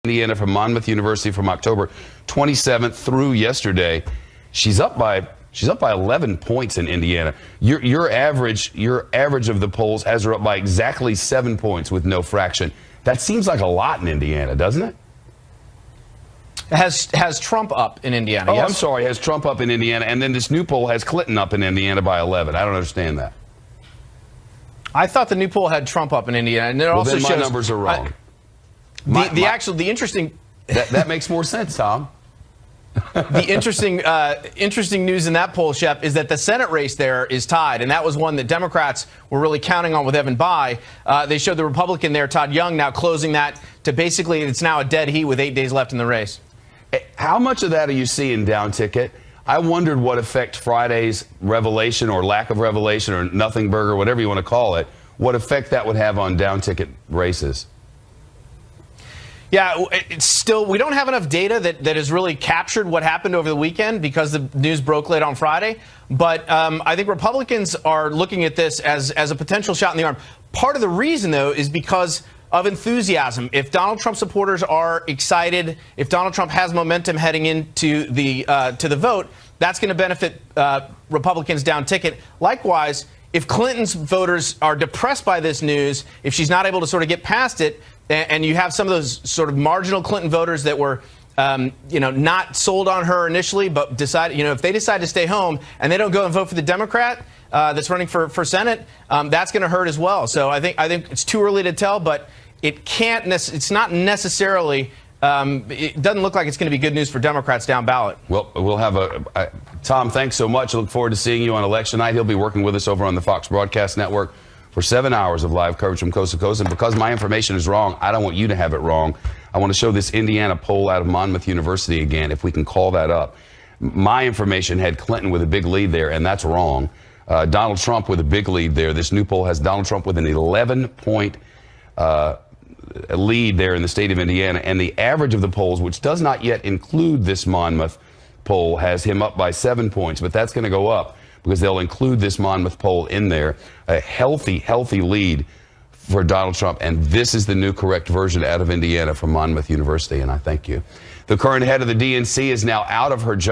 Indiana from Monmouth University from October 27th through yesterday. She's up by 11 points in Indiana. Your average of the polls has her up by exactly 7 points with no fraction. That seems like a lot in Indiana, doesn't it? Has Trump up in Indiana? Oh, yes? I'm sorry. Has Trump up in Indiana, and then this new poll has Clinton up in Indiana by 11. I don't understand that. I thought the new poll had Trump up in Indiana, and it also then shows my numbers are wrong. The interesting that makes more sense, Tom. The interesting news in that poll, Shep, is that the Senate race there is tied, and that was one that Democrats were really counting on with Evan Bayh. They showed the Republican there, Todd Young, now closing that to basically it's now a dead heat with 8 days left in the race. How much of that are you seeing down ticket? I wondered what effect Friday's revelation or lack of revelation or nothing burger, whatever you want to call it, what effect that would have on down ticket races. Yeah, it's still, we don't have enough data that has really captured what happened over the weekend because the news broke late on Friday. But I think Republicans are looking at this as a potential shot in the arm. Part of the reason, though, is because of enthusiasm. If Donald Trump supporters are excited, if Donald Trump has momentum heading into the vote, that's going to benefit Republicans down ticket. Likewise, if Clinton's voters are depressed by this news, if she's not able to sort of get past it, and you have some of those sort of marginal Clinton voters that were, not sold on her initially, but decide, if they decide to stay home and they don't go and vote for the Democrat that's running for Senate, that's going to hurt as well. So I think it's too early to tell, but it's not necessarily. It doesn't look like it's going to be good news for Democrats down ballot. Well, we'll have Tom, thanks so much. I look forward to seeing you on election night. He'll be working with us over on the Fox Broadcast Network for 7 hours of live coverage from coast to coast. And because my information is wrong, I don't want you to have it wrong. I want to show this Indiana poll out of Monmouth University again, if we can call that up. My information had Clinton with a big lead there, and that's wrong. Donald Trump with a big lead there. This new poll has Donald Trump with an 11-point lead there in the state of Indiana. And the average of the polls, which does not yet include this Monmouth poll, has him up by 7 points. But that's going to go up because they'll include this Monmouth poll in there. A healthy lead for Donald Trump. And this is the new correct version out of Indiana from Monmouth University. And I thank you. The current head of the DNC is now out of her job.